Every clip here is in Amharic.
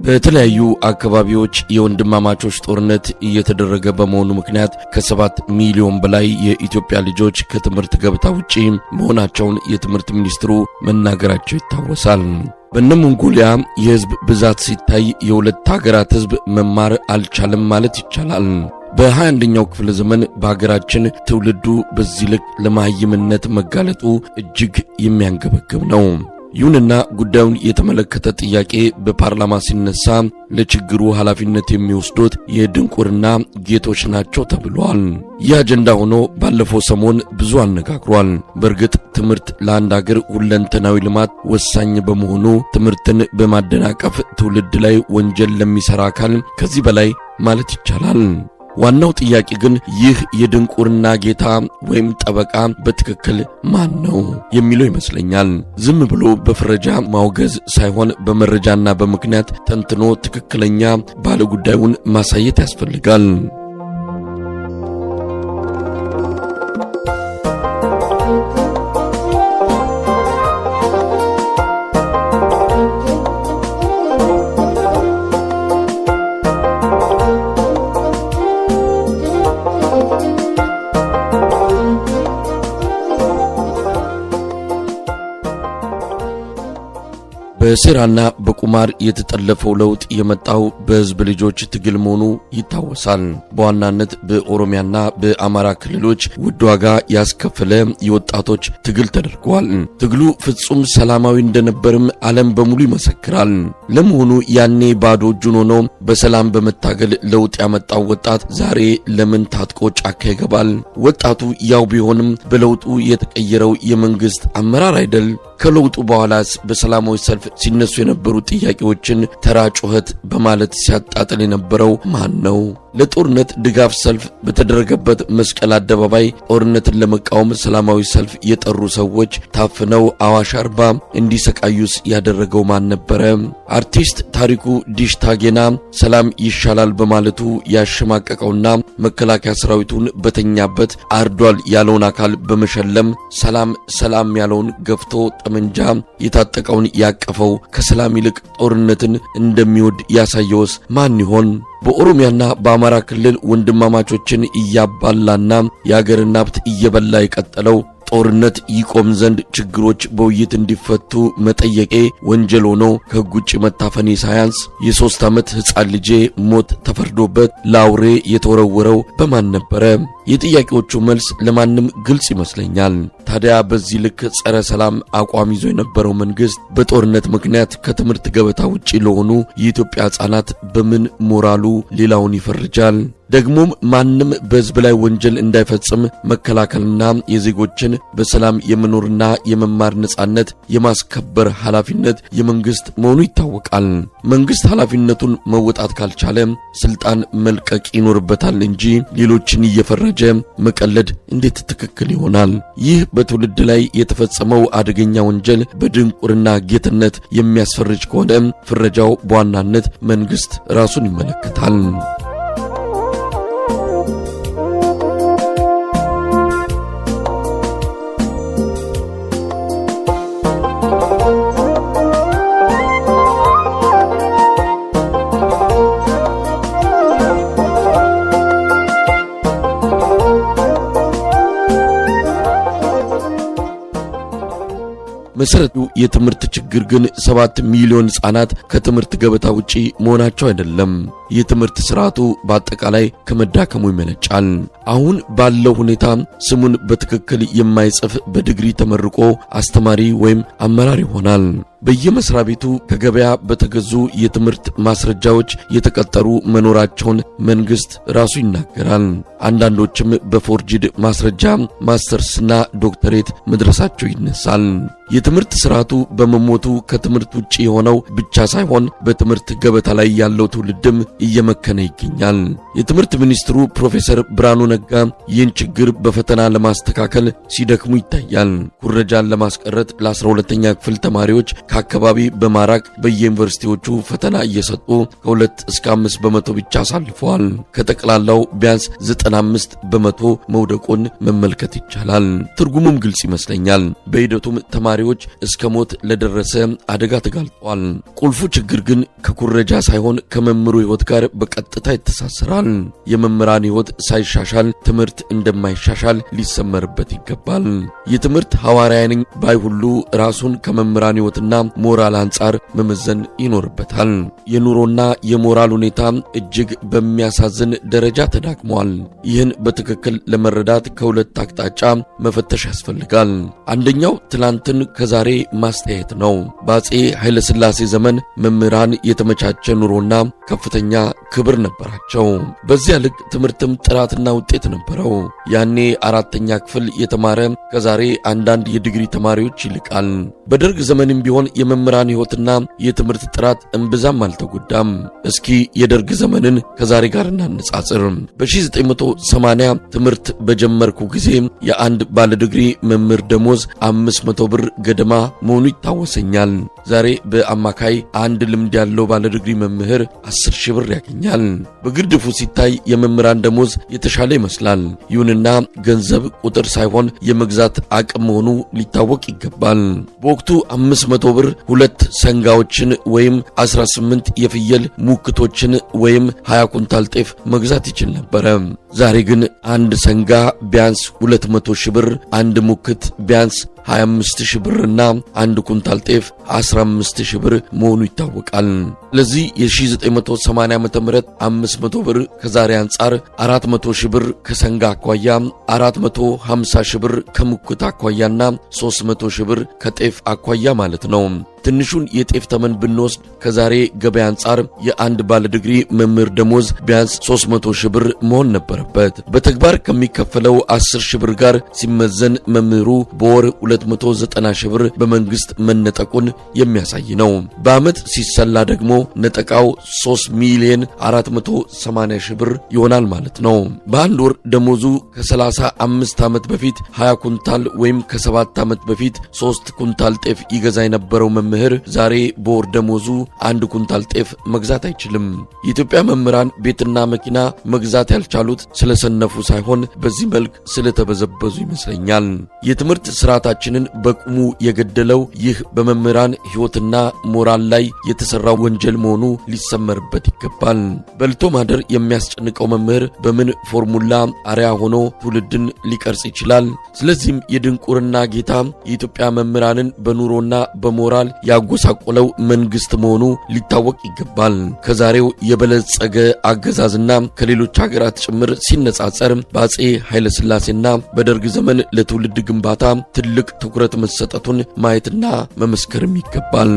በተለያዩ አካባቢዎች የወንድማማቾች ጦርነት እየተደረገ በመሆኑ ምክንያት ከ7 ሚሊዮን በላይ የኢትዮጵያ ልጆች ከትምህርት ገበታ ውጪ መሆናቸውን የትምህርት ሚኒስትሩ መናገራቸው ይታወሳል። በነሞንጎሊያ የህዝብ ብዛት ሲታይ የሁለት ሀገራት ህዝብ መማር አልቻለም ማለት ይቻላል። በ21ኛው ክፍለ ዘመን በሀገራችን ትውልዱ በዚህ ልክ ለማህይምነት መጋለጡ እጅግ የሚያንገበግብ ነው። ይሁንና ጉዳዩን የተመለከተ ጥያቄ በፓርላማ ሲነሳ ለችግሩ ኃላፊነት የሚወስዱት የድንቁርና ጌቶች ናቸው ተብሏል። ይህ አጀንዳ ሆኖ ባለፈው ሰሞን ብዙ አነጋግሯል። በእርግጥ ትምህርት ለአንድ ሀገር ሁለንተናዊ ልማት ወሳኝ በመሆኑ ትምህርትን በማደናቀፍ ትውልድ ላይ ወንጀል ለሚሰራ አካል ከዚህ በላይ ማለት ይቻላል። ዋናው ጥያቄ ግን ይህ የድንቁርና ጌታ ወይም ጠበቃ በትክክል ማን ነው የሚለው ይመስለኛል። ዝም ብሎ በፍረጃ ማውገዝ ሳይሆን በመረጃና በምክንያት ተንትኖ ትክክለኛ ባለጉዳዩን ማሳየት ያስፈልጋል። በሴራና በቁማር የተጠለፈው ለውጥ የመጣው በህዝብ ልጆች ትግል መሆኑ ይታወሳል። በዋናነት በኦሮሚያና በአማራ ክልሎች ውድ ዋጋ ያስከፈለ የወጣቶች ትግል ተደርጓል። ትግሉ ፍጹም ሰላማዊ እንደነበርም ዓለም በሙሉ ይመሰክራል። ለመሆኑ ያኔ ባዶ እጁን ሆኖ በሰላም በመታገል ለውጥ ያመጣው ወጣት ዛሬ ለምን ታጥቆ ጫካ ይገባል? ወጣቱ ያው ቢሆንም በለውጡ የተቀየረው የመንግስት አመራር አይደል? ከለውጡ በኋላስ በሰላማዊ ሰልፍ ሲነሱ የነበሩ ጥያቄዎችን ተራ ጩኸት በማለት ሲያጣጥል የነበረው ማን ነው? ለጦርነት ድጋፍ ሰልፍ በተደረገበት መስቀል አደባባይ ጦርነትን ለመቃወም ሰላማዊ ሰልፍ የጠሩ ሰዎች ታፍነው አዋሽ አርባ እንዲሰቃዩስ ያደረገው ማን ነበረ? አርቲስት ታሪኩ ዲሽታጌና ሰላም ይሻላል በማለቱ ያሸማቀቀውና መከላከያ ሰራዊቱን በተኛበት አርዷል ያለውን አካል በመሸለም ሰላም ያለውን ገፍቶ ጠመንጃ የታጠቀውን ያቀፈው ከሰላም ይልቅ ጦርነትን እንደሚወድ ያሳየውስ ማን ይሆን? በኦሮሚያና በአማራ ክልል ወንድማማቾችን እያባላና የአገርን ሀብት እየበላ የቀጠለው ጦርነት ይቆም ዘንድ ችግሮች በውይይት እንዲፈቱ መጠየቄ ወንጀል ሆኖ ከሕግ ውጭ መታፈኔ ሳያንስ የ3 ዓመት ሕፃን ልጄ ሞት ተፈርዶበት ለአውሬ የተወረወረው በማን ነበረ? የጥያቄዎቹ መልስ ለማንም ግልጽ ይመስለኛል። ታዲያ በዚህ ልክ ጸረ ሰላም አቋም ይዞ የነበረው መንግስት በጦርነት ምክንያት ከትምህርት ገበታ ውጪ ለሆኑ የኢትዮጵያ ሕፃናት በምን ሞራሉ ሌላውን ይፈርጃል? ደግሞም ማንም በሕዝብ ላይ ወንጀል እንዳይፈጽም መከላከልና የዜጎችን በሰላም የመኖርና የመማር ነጻነት የማስከበር ኃላፊነት የመንግስት መሆኑ ይታወቃል። መንግስት ኃላፊነቱን መወጣት ካልቻለ ስልጣን መልቀቅ ይኖርበታል እንጂ ሌሎችን እየፈረጀ መቀለድ እንዴት ትክክል ይሆናል? ይህ በትውልድ ላይ የተፈጸመው አደገኛ ወንጀል በድንቁርና ጌትነት የሚያስፈርጅ ከሆነ ፍረጃው በዋናነት መንግስት ራሱን ይመለከታል። መሰረቱ የትምህርት ችግር ግን 7 ሚሊዮን ሕፃናት ከትምህርት ገበታ ውጪ መሆናቸው አይደለም። የትምህርት ስርዓቱ በአጠቃላይ ከመዳከሙ ይመነጫል። አሁን ባለው ሁኔታ ስሙን በትክክል የማይጽፍ በዲግሪ ተመርቆ አስተማሪ ወይም አመራር ይሆናል። በየመስሪያ ቤቱ ከገበያ በተገዙ የትምህርት ማስረጃዎች የተቀጠሩ መኖራቸውን መንግስት ራሱ ይናገራል። አንዳንዶችም በፎርጅድ ማስረጃ ማስተርስና ዶክተሬት መድረሳቸው ይነሳል። የትምህርት ስርዓቱ በመሞቱ ከትምህርት ውጪ የሆነው ብቻ ሳይሆን በትምህርት ገበታ ላይ ያለው ትውልድም እየመከነ ይገኛል። የትምህርት ሚኒስትሩ ፕሮፌሰር ብርሃኑ ነጋ ይህን ችግር በፈተና ለማስተካከል ሲደክሙ ይታያል። ኩረጃን ለማስቀረት ለ12ኛ ክፍል ተማሪዎች ከአካባቢ በማራቅ በየዩኒቨርሲቲዎቹ ፈተና እየሰጡ ከ2 እስከ 5 በመቶ ብቻ አሳልፈዋል። ከጠቅላላው ቢያንስ 95 በመቶ መውደቁን መመልከት ይቻላል። ትርጉሙም ግልጽ ይመስለኛል። በሂደቱም ተማሪዎች እስከ ሞት ለደረሰ አደጋ ተጋልጠዋል። ቁልፉ ችግር ግን ከኩረጃ ሳይሆን ከመምህሩ ሕይወት ጋር በቀጥታ ይተሳሰራል። የመምህራን ሕይወት ሳይሻሻል ትምህርት እንደማይሻሻል ሊሰመርበት ይገባል። የትምህርት ሐዋርያ ነኝ ባይ ሁሉ ራሱን ከመምህራን ሕይወትና ሞራል አንጻር መመዘን ይኖርበታል። የኑሮና የሞራል ሁኔታ እጅግ በሚያሳዝን ደረጃ ተዳክሟል። ይህን በትክክል ለመረዳት ከሁለት አቅጣጫ መፈተሽ ያስፈልጋል። አንደኛው ትላንትን ከዛሬ ማስተያየት ነው። በአፄ ኃይለ ሥላሴ ዘመን መምህራን የተመቻቸ ኑሮና ከፍተኛ ክብር ነበራቸው። በዚያ ልክ ትምህርትም ጥራትና ውጤት ነበረው። ያኔ 4ኛ ክፍል የተማረ ከዛሬ አንዳንድ የዲግሪ ተማሪዎች ይልቃል። በደርግ ዘመንም ቢሆን የመምህራን ሕይወትና የትምህርት ጥራት እምብዛም አልተጎዳም። እስኪ የደርግ ዘመንን ከዛሬ ጋር እናነጻጽር። በ1980 ትምህርት በጀመርኩ ጊዜ የአንድ ባለ ዲግሪ መምህር ደሞዝ 500 ብር ገደማ መሆኑ ይታወሰኛል። ዛሬ በአማካይ አንድ ልምድ ያለው ባለ ዲግሪ መምህር 10 ሺህ ብር ያገኛል። በግርድፉ ሲታይ የመምህራን ደሞዝ የተሻለ ይመስላል። ይሁንና ገንዘብ ቁጥር ሳይሆን የመግዛት አቅም መሆኑ ሊታወቅ ይገባል። በወቅቱ 500 ብር 2 ሰንጋዎችን ወይም 18 የፍየል ሙክቶችን ወይም 20 ኩንታል ጤፍ መግዛት ይችል ነበረ። ዛሬ ግን አንድ ሰንጋ ቢያንስ 200 ሺህ ብር፣ አንድ ሙክት ቢያንስ 25 ሺህ ብርና አንድ ኩንታል ጤፍ 15 ሺህ ብር መሆኑ ይታወቃል። ለዚህ የ1980 ዓመተ ምህረት 500 ብር ከዛሬ አንጻር 400 ሺህ ብር ከሰንጋ አኳያ፣ 450 ሺህ ብር ከሙክት አኳያና 300 ሺህ ብር ከጤፍ አኳያ ማለት ነው። ትንሹን የጤፍ ተመን ብንወስድ ከዛሬ ገበያ አንጻር የአንድ ባለ ዲግሪ መምህር ደሞዝ ቢያንስ 300 ሺህ ብር መሆን ነበረበት። በተግባር ከሚከፈለው 10 ሺህ ብር ጋር ሲመዘን መምህሩ በወር 290 ሺህ ብር በመንግስት መነጠቁን የሚያሳይ ነው። በዓመት ሲሰላ ደግሞ ነጠቃው 3 ሚሊዮን 480 ሺህ ብር ይሆናል ማለት ነው። በአንድ ወር ደሞዙ ከ35 ዓመት በፊት 20 ኩንታል ወይም ከ7 ዓመት በፊት 3 ኩንታል ጤፍ ይገዛ የነበረው መምህር ዛሬ በወር ደሞዙ 1 ኩንታል ጤፍ መግዛት አይችልም። የኢትዮጵያ መምህራን ቤትና መኪና መግዛት ያልቻሉት ስለሰነፉ ሳይሆን በዚህ መልክ ስለተበዘበዙ ይመስለኛል። የትምህርት ስርዓታችንን በቁሙ የገደለው ይህ በመምህራን ሕይወትና ሞራል ላይ የተሰራው ወንጀል መሆኑ ሊሰመርበት ይገባል። በልቶ ማደር የሚያስጨንቀው መምህር በምን ፎርሙላ አርያ ሆኖ ትውልድን ሊቀርጽ ይችላል? ስለዚህም የድንቁርና ጌታ የኢትዮጵያ መምህራንን በኑሮና በሞራል ያጎሳቆለው መንግስት መሆኑ ሊታወቅ ይገባል። ከዛሬው የበለጸገ አገዛዝና ከሌሎች ሀገራት ጭምር ሲነጻጸር በአፄ ኃይለ ሥላሴና በደርግ ዘመን ለትውልድ ግንባታ ትልቅ ትኩረት መሰጠቱን ማየትና መመስከርም ይገባል።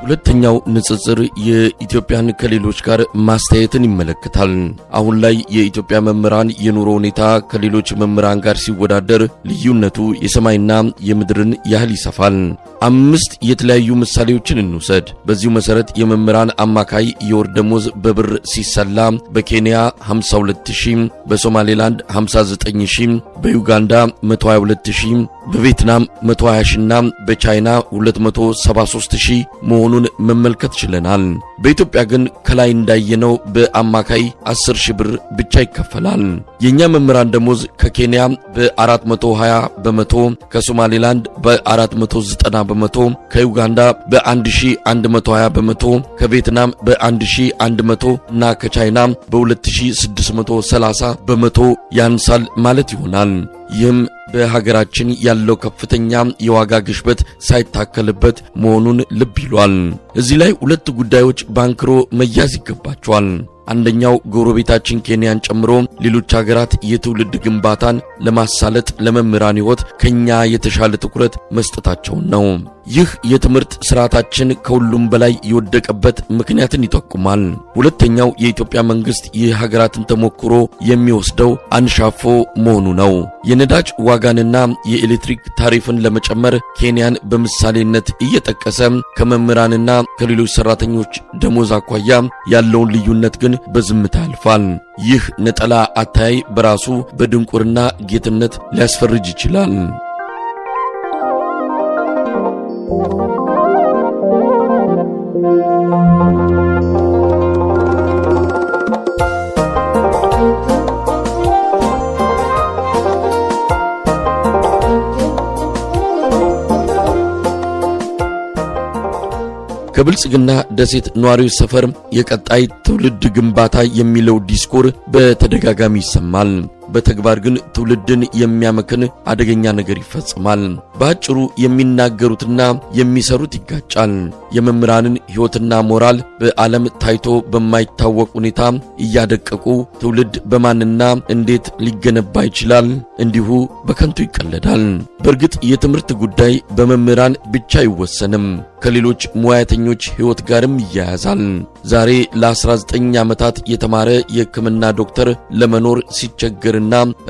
ሁለተኛው ንጽጽር የኢትዮጵያን ከሌሎች ጋር ማስተያየትን ይመለከታል። አሁን ላይ የኢትዮጵያ መምህራን የኑሮ ሁኔታ ከሌሎች መምህራን ጋር ሲወዳደር ልዩነቱ የሰማይና የምድርን ያህል ይሰፋል። 5 የተለያዩ ምሳሌዎችን እንውሰድ። በዚሁ መሰረት የመምህራን አማካይ የወር ደሞዝ በብር ሲሰላ በኬንያ 52000፣ በሶማሌላንድ 59000፣ በዩጋንዳ 122000፣ በቪየትናም 120,000ና በቻይና 273,000 መሆኑን መመልከት ችለናል። በኢትዮጵያ ግን ከላይ እንዳየነው በአማካይ 10,000 ብር ብቻ ይከፈላል። የኛ መምህራን ደሞዝ ከኬንያ በ420 በመቶ፣ ከሶማሌላንድ በ490 በመቶ፣ ከዩጋንዳ በ1120 በመቶ፣ ከቪየትናም በ1100 እና ከቻይና በ2630 በመቶ ያንሳል ማለት ይሆናል። ይህም በሀገራችን ያለው ከፍተኛ የዋጋ ግሽበት ሳይታከልበት መሆኑን ልብ ይሏል። እዚህ ላይ 2 ጉዳዮች ባንክሮ መያዝ ይገባቸዋል። አንደኛው ጎረቤታችን ኬንያን ጨምሮ ሌሎች ሀገራት የትውልድ ግንባታን ለማሳለጥ ለመምህራን ሕይወት ከኛ የተሻለ ትኩረት መስጠታቸው ነው። ይህ የትምህርት ስርዓታችን ከሁሉም በላይ የወደቀበት ምክንያትን ይጠቁማል። ሁለተኛው የኢትዮጵያ መንግስት የሀገራትን ተሞክሮ የሚወስደው አንሻፎ መሆኑ ነው። የነዳጅ ዋጋንና የኤሌክትሪክ ታሪፍን ለመጨመር ኬንያን በምሳሌነት እየጠቀሰ ከመምህራንና ከሌሎች ሰራተኞች ደሞዝ አኳያ ያለውን ልዩነት ግን በዝምታ ያልፋል። ይህ ነጠላ አታይ በራሱ በድንቁርና ጌትነት ሊያስፈርጅ ይችላል። ከብልጽግና ደሴት ነዋሪዎች ሰፈር የቀጣይ ትውልድ ግንባታ የሚለው ዲስኮር በተደጋጋሚ ይሰማል። በተግባር ግን ትውልድን የሚያመክን አደገኛ ነገር ይፈጽማል። በአጭሩ የሚናገሩትና የሚሰሩት ይጋጫል። የመምህራንን ሕይወትና ሞራል በዓለም ታይቶ በማይታወቅ ሁኔታ እያደቀቁ ትውልድ በማንና እንዴት ሊገነባ ይችላል እንዲሁ በከንቱ ይቀለዳል። በእርግጥ የትምህርት ጉዳይ በመምህራን ብቻ አይወሰንም፣ ከሌሎች ሙያተኞች ሕይወት ጋርም ይያያዛል። ዛሬ ለ19 ዓመታት የተማረ የሕክምና ዶክተር ለመኖር ሲቸገርና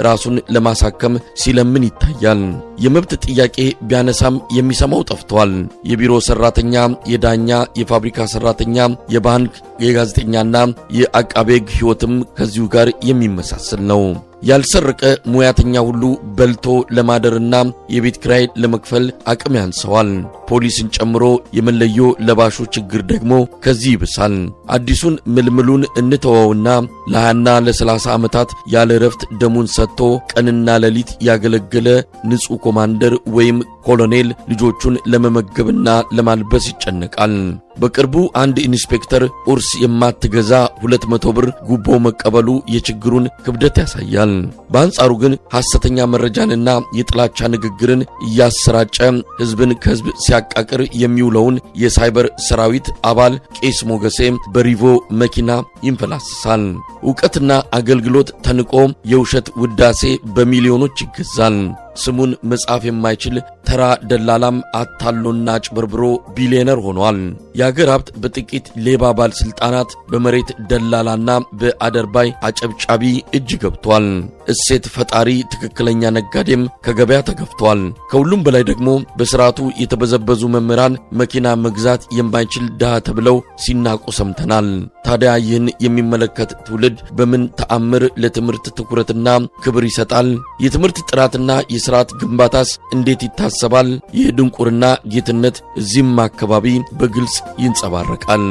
ራሱን ለማሳከም ሲለምን ይታያል። የመብት ጥያቄ ቢያነሳም የሚሰማው ጠፍቷል። የቢሮ ሰራተኛ፣ የዳኛ፣ የፋብሪካ ሰራተኛ፣ የባንክ፣ የጋዜጠኛና የአቃቤ ሕግ ሕይወትም ከዚሁ ጋር የሚመሳሰል ነው። ያልሰረቀ ሙያተኛ ሁሉ በልቶ ለማደርና የቤት ኪራይ ለመክፈል አቅም ያንሰዋል። ፖሊስን ጨምሮ የመለዮ ለባሹ ችግር ደግሞ ከዚህ ይብሳል። አዲሱን ምልምሉን እንተወውና ለ20ና ለ30 ዓመታት ያለ ረፍት ደሙን ሰጥቶ ቀንና ሌሊት ያገለገለ ንጹህ ኮማንደር ወይም ኮሎኔል ልጆቹን ለመመገብና ለማልበስ ይጨነቃል። በቅርቡ አንድ ኢንስፔክተር ቁርስ የማትገዛ 200 ብር ጉቦ መቀበሉ የችግሩን ክብደት ያሳያል። በአንጻሩ ግን ሐሰተኛ መረጃንና የጥላቻ ንግግርን እያሰራጨ ሕዝብን ከሕዝብ ሲያቃቅር የሚውለውን የሳይበር ሰራዊት አባል ቄስ ሞገሴ በሪቮ መኪና ይንፈላስሳል። ዕውቀትና አገልግሎት ተንቆ የውሸት ውዳሴ በሚሊዮኖች ይገዛል። ስሙን መጻፍ የማይችል ተራ ደላላም አታሎና አጭበርብሮ ቢሊዮነር ሆኗል። የአገር ሀብት በጥቂት ሌባ ባለስልጣናት በመሬት ደላላና በአደርባይ አጨብጫቢ እጅ ገብቷል። እሴት ፈጣሪ ትክክለኛ ነጋዴም ከገበያ ተገፍቷል። ከሁሉም በላይ ደግሞ በስርዓቱ የተበዘበዙ መምህራን መኪና መግዛት የማይችል ድሃ ተብለው ሲናቁ ሰምተናል። ታዲያ ይህን የሚመለከት ትውልድ በምን ተአምር ለትምህርት ትኩረትና ክብር ይሰጣል? የትምህርት ጥራትና የስርዓት ግንባታስ እንዴት ይታሰባል? የድንቁርና ጌትነት እዚህም አካባቢ በግልጽ ይንጸባረቃል።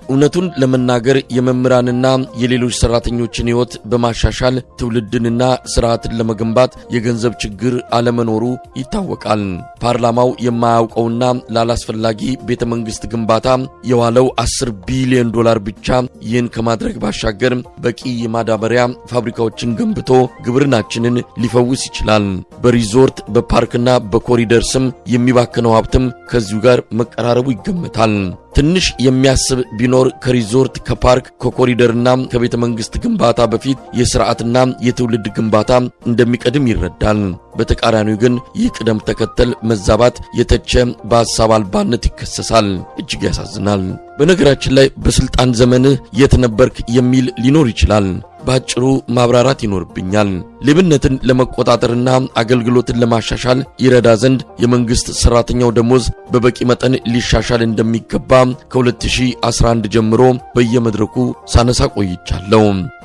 እውነቱን ለመናገር የመምህራንና የሌሎች ሰራተኞችን ሕይወት በማሻሻል ትውልድንና ስርዓትን ለመገንባት የገንዘብ ችግር አለመኖሩ ይታወቃል። ፓርላማው የማያውቀውና ላላስፈላጊ ቤተ መንግስት ግንባታ የዋለው 10 ቢሊዮን ዶላር ብቻ ይህን ከማድረግ ባሻገር በቂ የማዳበሪያ ፋብሪካዎችን ገንብቶ ግብርናችንን ሊፈውስ ይችላል። በሪዞርት በፓርክና በኮሪደር ስም የሚባክነው ሀብትም ከዚሁ ጋር መቀራረቡ ይገመታል። ትንሽ የሚያስብ ቢኖር ከሪዞርት ከፓርክ ከኮሪደርና ከቤተ መንግስት ግንባታ በፊት የሥርዓትና የትውልድ ግንባታ እንደሚቀድም ይረዳል። በተቃራኒው ግን ይህ ቅደም ተከተል መዛባት የተቸ በሐሳብ አልባነት ይከሰሳል። እጅግ ያሳዝናል። በነገራችን ላይ በስልጣን ዘመንህ የት ነበርክ የሚል ሊኖር ይችላል። ባጭሩ ማብራራት ይኖርብኛል። ሌብነትን ለመቆጣጠርና አገልግሎትን ለማሻሻል ይረዳ ዘንድ የመንግስት ሰራተኛው ደሞዝ በበቂ መጠን ሊሻሻል እንደሚገባ ከ2011 ጀምሮ በየመድረኩ ሳነሳ ቆይቻለሁ።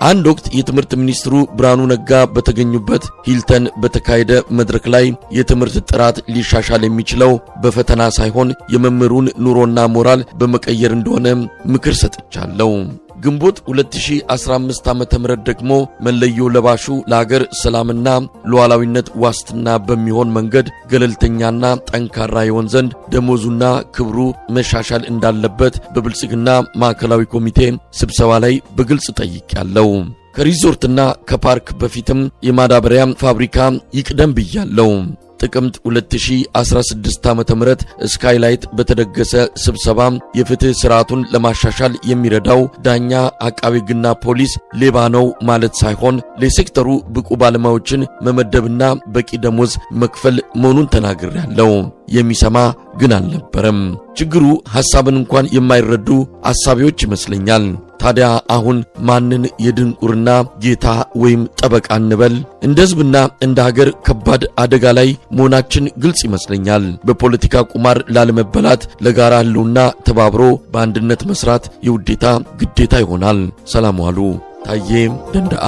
አንድ ወቅት የትምህርት ሚኒስትሩ ብርሃኑ ነጋ በተገኙበት ሂልተን በተካሄደ መድረክ ላይ የትምህርት ጥራት ሊሻሻል የሚችለው በፈተና ሳይሆን የመምህሩን ኑሮና ሞራል በመቀየር እንደሆነ ምክር ሰጥቻለሁ። ግንቦት 2015 ዓ.ም ደግሞ መለዮ ለባሹ ለሀገር ሰላምና ሉዓላዊነት ዋስትና በሚሆን መንገድ ገለልተኛና ጠንካራ ይሆን ዘንድ ደሞዙና ክብሩ መሻሻል እንዳለበት በብልጽግና ማዕከላዊ ኮሚቴ ስብሰባ ላይ በግልጽ ጠይቄያለሁ። ከሪዞርትና ከፓርክ በፊትም የማዳበሪያ ፋብሪካ ይቅደም ብያለሁ። ጥቅምት 2016 ዓ.ም ስካይላይት በተደገሰ ስብሰባ የፍትህ ስርዓቱን ለማሻሻል የሚረዳው ዳኛ፣ አቃቤ ሕግና ፖሊስ ሌባ ነው ማለት ሳይሆን ለሴክተሩ ብቁ ባለሙያዎችን መመደብና በቂ ደሞዝ መክፈል መሆኑን ተናግሬያለሁ። የሚሰማ ግን አልነበረም። ችግሩ ሐሳብን እንኳን የማይረዱ አሳቢዎች ይመስለኛል። ታዲያ አሁን ማንን የድንቁርና ጌታ ወይም ጠበቃ እንበል? እንደ ሕዝብና እንደ ሀገር ከባድ አደጋ ላይ መሆናችን ግልጽ ይመስለኛል። በፖለቲካ ቁማር ላለመበላት ለጋራ ህልውና ተባብሮ በአንድነት መስራት የውዴታ ግዴታ ይሆናል። ሰላም ዋሉ። ታዬ ደንደአ